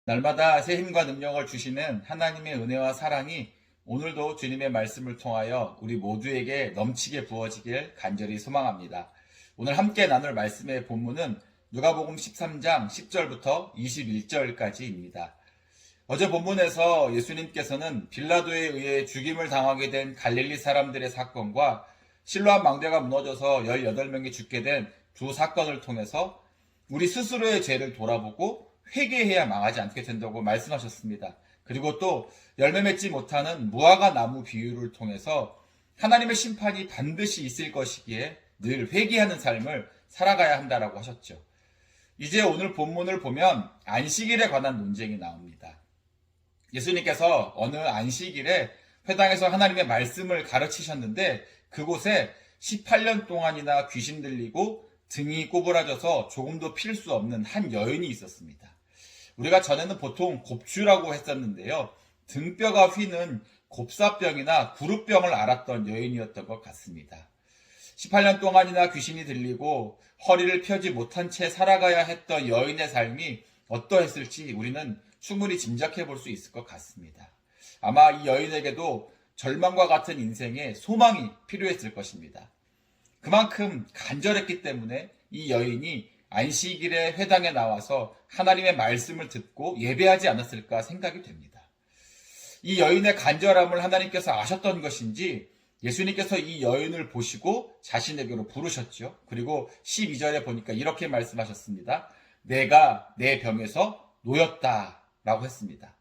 날마다 새 힘과 능력을 주시는 하나님의 은혜와 사랑이 오늘도 주님의 말씀을 통하여 우리 모두에게 넘치게 부어지길 간절히 소망합니다. 오늘 함께 나눌 말씀의 본문은 누가복음 13장 10절부터 21절까지입니다. 어제 본문에서 예수님께서는 빌라도에 의해 죽임을 당하게 된 갈릴리 사람들의 사건과 실로암 망대가 무너져서 18명이 죽게 된 두 사건을 통해서 우리 스스로의 죄를 돌아보고 회개해야 망하지 않게 된다고 말씀하셨습니다. 그리고 또 열매 맺지 못하는 무화과 나무 비유를 통해서 하나님의 심판이 반드시 있을 것이기에 늘 회개하는 삶을 살아가야 한다라고 하셨죠. 이제 오늘 본문을 보면 안식일에 관한 논쟁이 나옵니다. 예수님께서 어느 안식일에 회당에서 하나님의 말씀을 가르치셨는데 그곳에 18년 동안이나 귀신 들리고 등이 꼬부라져서 조금도 필 수 없는 한 여인이 있었습니다. 우리가 전에는 보통 곱추라고 했었는데요. 등뼈가 휘는 곱사병이나 구루병을 앓았던 여인이었던 것 같습니다. 18년 동안이나 귀신이 들리고 허리를 펴지 못한 채 살아가야 했던 여인의 삶이 어떠했을지 우리는 충분히 짐작해 볼 수 있을 것 같습니다. 아마 이 여인에게도 절망과 같은 인생에 소망이 필요했을 것입니다. 그만큼 간절했기 때문에 이 여인이 안식일에 회당에 나와서 하나님의 말씀을 듣고 예배하지 않았을까 생각이 됩니다. 이 여인의 간절함을 하나님께서 아셨던 것인지 예수님께서 이 여인을 보시고 자신에게로 부르셨죠. 그리고 12절에 보니까 이렇게 말씀하셨습니다. 내가 내 병에서 놓였다라고 했습니다.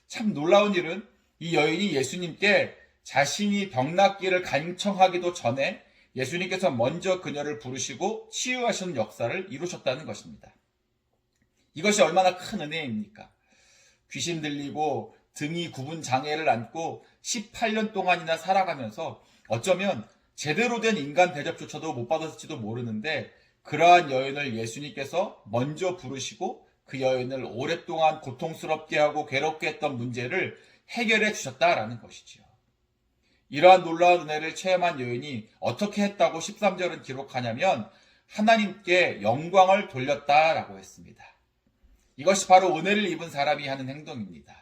참 놀라운 일은 이 여인이 예수님께 자신이 병 낫기를 간청하기도 전에 예수님께서 먼저 그녀를 부르시고 치유하시는 역사를 이루셨다는 것입니다. 이것이 얼마나 큰 은혜입니까? 귀신 들리고 등이 굽은 장애를 안고 18년 동안이나 살아가면서 어쩌면 제대로 된 인간 대접조차도 못 받았을지도 모르는데 그러한 여인을 예수님께서 먼저 부르시고 그 여인을 오랫동안 고통스럽게 하고 괴롭게 했던 문제를 해결해 주셨다라는 것이지요. 이러한 놀라운 은혜를 체험한 여인이 어떻게 했다고 13절은 기록하냐면 하나님께 영광을 돌렸다라고 했습니다. 이것이 바로 은혜를 입은 사람이 하는 행동입니다.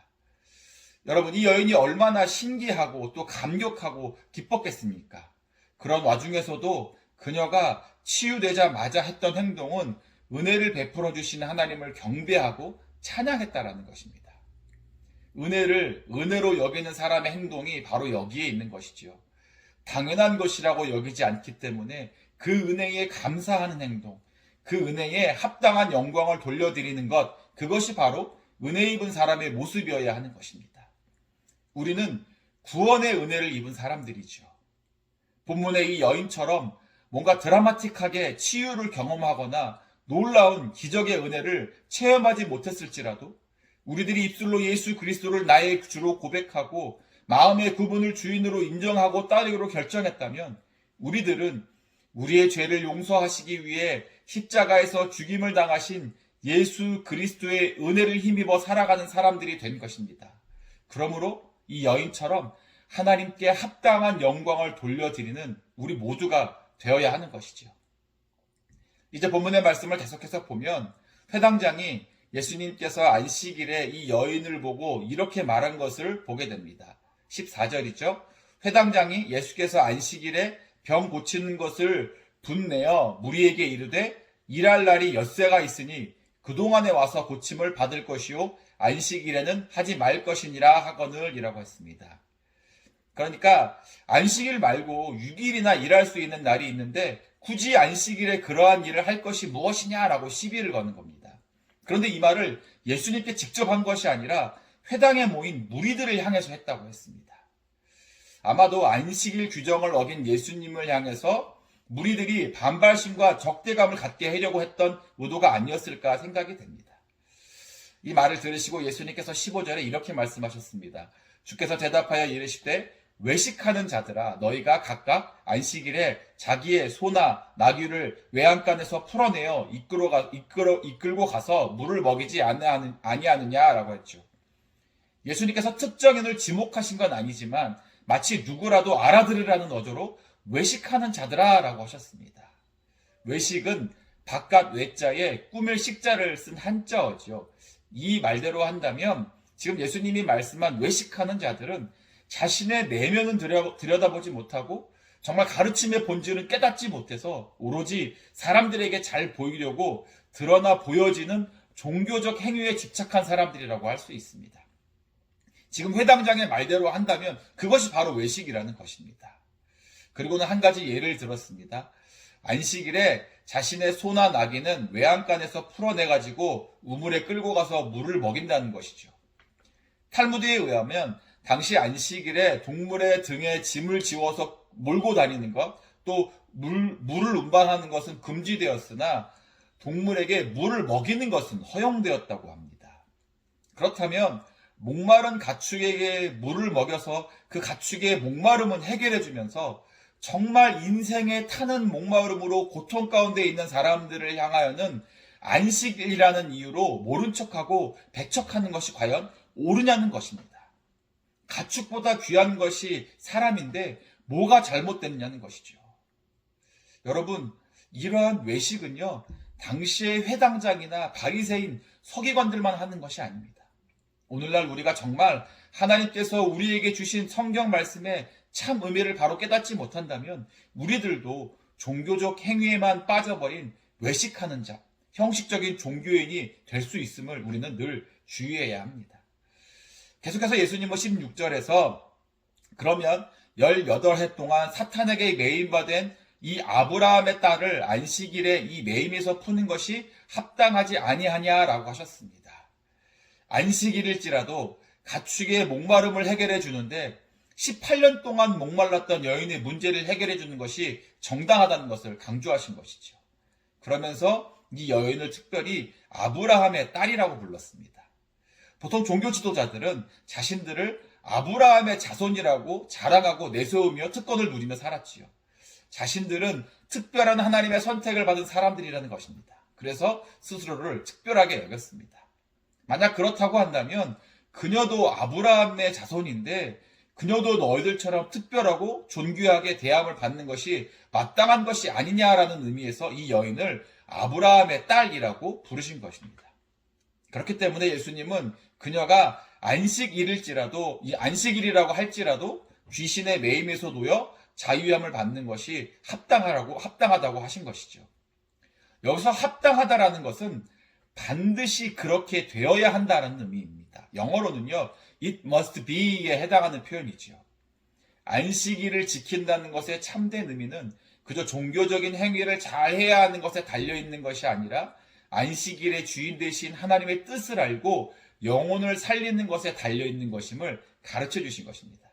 여러분, 이 여인이 얼마나 신기하고 또 감격하고 기뻤겠습니까? 그런 와중에서도 그녀가 치유되자마자 했던 행동은 은혜를 베풀어 주시는 하나님을 경배하고 찬양했다라는 것입니다. 은혜를 은혜로 여기는 사람의 행동이 바로 여기에 있는 것이지요. 당연한 것이라고 여기지 않기 때문에 그 은혜에 감사하는 행동, 그 은혜에 합당한 영광을 돌려드리는 것, 그것이 바로 은혜 입은 사람의 모습이어야 하는 것입니다. 우리는 구원의 은혜를 입은 사람들이죠. 본문의 이 여인처럼 뭔가 드라마틱하게 치유를 경험하거나 놀라운 기적의 은혜를 체험하지 못했을지라도 우리들이 입술로 예수 그리스도를 나의 주로 고백하고 마음의 그분을 주인으로 인정하고 따르기로 결정했다면 우리들은 우리의 죄를 용서하시기 위해 십자가에서 죽임을 당하신 예수 그리스도의 은혜를 힘입어 살아가는 사람들이 된 것입니다. 그러므로 이 여인처럼 하나님께 합당한 영광을 돌려드리는 우리 모두가 되어야 하는 것이죠. 이제 본문의 말씀을 계속해서 보면 회당장이 예수님께서 안식일에 이 여인을 보고 이렇게 말한 것을 보게 됩니다. 14절이죠. 회당장이 예수께서 안식일에 병 고치는 것을 분내어 무리에게 이르되 일할 날이 엿새가 있으니 그동안에 와서 고침을 받을 것이요 안식일에는 하지 말 것이니라 하거늘 이라고 했습니다. 그러니까 안식일 말고 6일이나 일할 수 있는 날이 있는데 굳이 안식일에 그러한 일을 할 것이 무엇이냐라고 시비를 거는 겁니다. 그런데 이 말을 예수님께 직접 한 것이 아니라 회당에 모인 무리들을 향해서 했다고 했습니다. 아마도 안식일 규정을 어긴 예수님을 향해서 무리들이 반발심과 적대감을 갖게 하려고 했던 의도가 아니었을까 생각이 됩니다. 이 말을 들으시고 예수님께서 15절에 이렇게 말씀하셨습니다. 주께서 대답하여 이르시되 외식하는 자들아 너희가 각각 안식일에 자기의 소나 나귀를 외양간에서 풀어내어 이끌고 가서 물을 먹이지 아니하느냐라고 했죠. 예수님께서 특정인을 지목하신 건 아니지만 마치 누구라도 알아들으라는 어조로 외식하는 자들아라고 하셨습니다. 외식은 바깥 외자에 꾸밀 식자를 쓴 한자어죠. 이 말대로 한다면 지금 예수님이 말씀한 외식하는 자들은 자신의 내면은 들여다보지 못하고 정말 가르침의 본질은 깨닫지 못해서 오로지 사람들에게 잘 보이려고 드러나 보여지는 종교적 행위에 집착한 사람들이라고 할 수 있습니다. 지금 회당장의 말대로 한다면 그것이 바로 외식이라는 것입니다. 그리고는 한 가지 예를 들었습니다. 안식일에 자신의 소나 나귀는 외양간에서 풀어내가지고 우물에 끌고 가서 물을 먹인다는 것이죠. 탈무드에 의하면 당시 안식일에 동물의 등에 짐을 지워서 몰고 다니는 것, 또 물을 운반하는 것은 금지되었으나 동물에게 물을 먹이는 것은 허용되었다고 합니다. 그렇다면 목마른 가축에게 물을 먹여서 그 가축의 목마름은 해결해주면서 정말 인생에 타는 목마름으로 고통 가운데 있는 사람들을 향하여는 안식이라는 이유로 모른 척하고 배척하는 것이 과연 옳으냐는 것입니다. 가축보다 귀한 것이 사람인데 뭐가 잘못됐냐는 것이죠. 여러분, 이러한 외식은요, 당시의 회당장이나 바리새인, 서기관들만 하는 것이 아닙니다. 오늘날 우리가 정말 하나님께서 우리에게 주신 성경 말씀의 참 의미를 바로 깨닫지 못한다면 우리들도 종교적 행위에만 빠져버린 외식하는 자, 형식적인 종교인이 될 수 있음을 우리는 늘 주의해야 합니다. 계속해서 예수님은 16절에서 그러면 18해 동안 사탄에게 매임받은 이 아브라함의 딸을 안식일에 이 매임에서 푸는 것이 합당하지 아니하냐라고 하셨습니다. 안식일일지라도 가축의 목마름을 해결해 주는데 18년 동안 목말랐던 여인의 문제를 해결해 주는 것이 정당하다는 것을 강조하신 것이죠. 그러면서 이 여인을 특별히 아브라함의 딸이라고 불렀습니다. 보통 종교 지도자들은 자신들을 아브라함의 자손이라고 자랑하고 내세우며 특권을 누리며 살았지요. 자신들은 특별한 하나님의 선택을 받은 사람들이라는 것입니다. 그래서 스스로를 특별하게 여겼습니다. 만약 그렇다고 한다면 그녀도 아브라함의 자손인데 그녀도 너희들처럼 특별하고 존귀하게 대함을 받는 것이 마땅한 것이 아니냐라는 의미에서 이 여인을 아브라함의 딸이라고 부르신 것입니다. 그렇기 때문에 예수님은 그녀가 안식일일지라도 이 안식일이라고 할지라도 귀신의 매임에서 놓여 자유함을 받는 것이 합당하다고 하신 것이죠. 여기서 합당하다라는 것은 반드시 그렇게 되어야 한다는 의미입니다. 영어로는요, it must be에 해당하는 표현이죠. 안식일을 지킨다는 것의 참된 의미는 그저 종교적인 행위를 잘 해야 하는 것에 달려있는 것이 아니라 안식일의 주인 되신 하나님의 뜻을 알고 영혼을 살리는 것에 달려있는 것임을 가르쳐 주신 것입니다.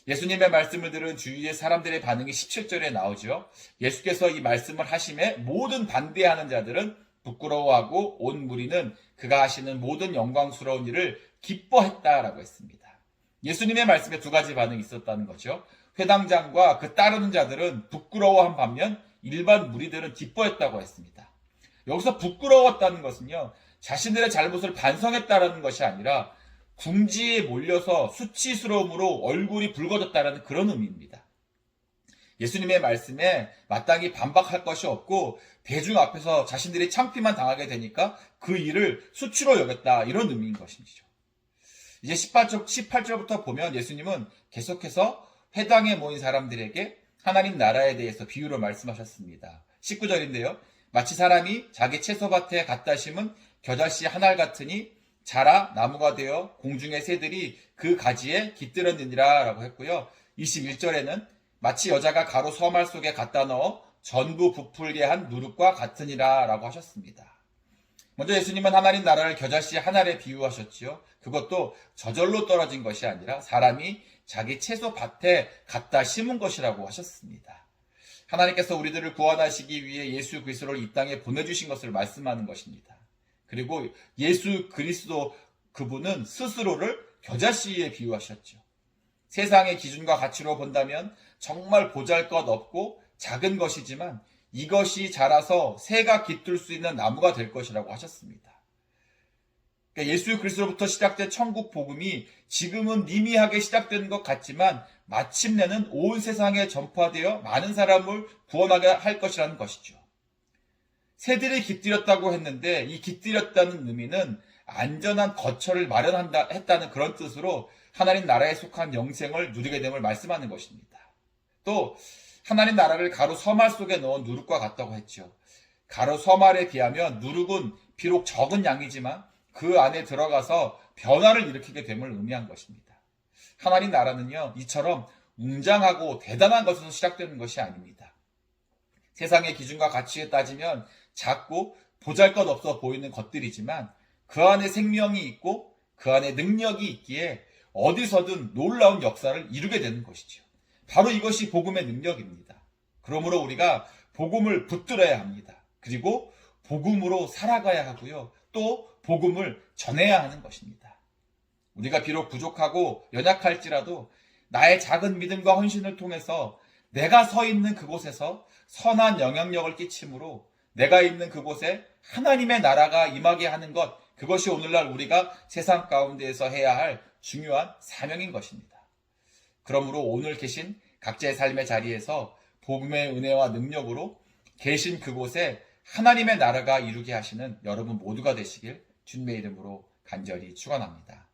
예수님의 말씀을 들은 주위의 사람들의 반응이 17절에 나오죠. 예수께서 이 말씀을 하심에 모든 반대하는 자들은 부끄러워하고 온 무리는 그가 하시는 모든 영광스러운 일을 기뻐했다라고 했습니다. 예수님의 말씀에 두 가지 반응이 있었다는 거죠. 회당장과 그 따르는 자들은 부끄러워한 반면 일반 무리들은 기뻐했다고 했습니다. 여기서 부끄러웠다는 것은요, 자신들의 잘못을 반성했다라는 것이 아니라 궁지에 몰려서 수치스러움으로 얼굴이 붉어졌다라는 그런 의미입니다. 예수님의 말씀에 마땅히 반박할 것이 없고 대중 앞에서 자신들이 창피만 당하게 되니까 그 일을 수치로 여겼다, 이런 의미인 것이죠. 이제 18절부터 보면 예수님은 계속해서 회당에 모인 사람들에게 하나님 나라에 대해서 비유로 말씀하셨습니다. 19절인데요. 마치 사람이 자기 채소밭에 갖다 심은 겨자씨 한 알 같으니 자라 나무가 되어 공중의 새들이 그 가지에 깃들었느니라 라고 했고요. 21절에는 마치 여자가 가루 서말 속에 갖다 넣어 전부 부풀게 한 누룩과 같으니라 라고 하셨습니다. 먼저 예수님은 하나님 나라를 겨자씨 한 알에 비유하셨지요. 그것도 저절로 떨어진 것이 아니라 사람이 자기 채소밭에 갖다 심은 것이라고 하셨습니다. 하나님께서 우리들을 구원하시기 위해 예수 그리스도를 이 땅에 보내주신 것을 말씀하는 것입니다. 그리고 예수 그리스도 그분은 스스로를 겨자씨에 비유하셨죠. 세상의 기준과 가치로 본다면 정말 보잘것없고 작은 것이지만 이것이 자라서 새가 깃들 수 있는 나무가 될 것이라고 하셨습니다. 그러니까 예수 그리스도로부터 시작된 천국 복음이 지금은 미미하게 시작되는 것 같지만 마침내는 온 세상에 전파되어 많은 사람을 구원하게 할 것이라는 것이죠. 새들이 깃들였다고 했는데 이 깃들였다는 의미는 안전한 거처를 했다는 그런 뜻으로 하나님 나라에 속한 영생을 누리게 됨을 말씀하는 것입니다. 또 하나님 나라를 가로 서말 속에 넣은 누룩과 같다고 했죠. 가로 서말에 비하면 누룩은 비록 적은 양이지만 그 안에 들어가서 변화를 일으키게 됨을 의미한 것입니다. 하나님 나라는요, 이처럼 웅장하고 대단한 것에서 시작되는 것이 아닙니다. 세상의 기준과 가치에 따지면 작고 보잘것없어 보이는 것들이지만 그 안에 생명이 있고 그 안에 능력이 있기에 어디서든 놀라운 역사를 이루게 되는 것이죠. 바로 이것이 복음의 능력입니다. 그러므로 우리가 복음을 붙들어야 합니다. 그리고 복음으로 살아가야 하고요. 또 복음을 전해야 하는 것입니다. 우리가 비록 부족하고 연약할지라도 나의 작은 믿음과 헌신을 통해서 내가 서 있는 그곳에서 선한 영향력을 끼침으로 내가 있는 그곳에 하나님의 나라가 임하게 하는 것, 그것이 오늘날 우리가 세상 가운데에서 해야 할 중요한 사명인 것입니다. 그러므로 오늘 계신 각자의 삶의 자리에서 복음의 은혜와 능력으로 계신 그곳에 하나님의 나라가 이루게 하시는 여러분 모두가 되시길 주님의 이름으로 간절히 축원합니다.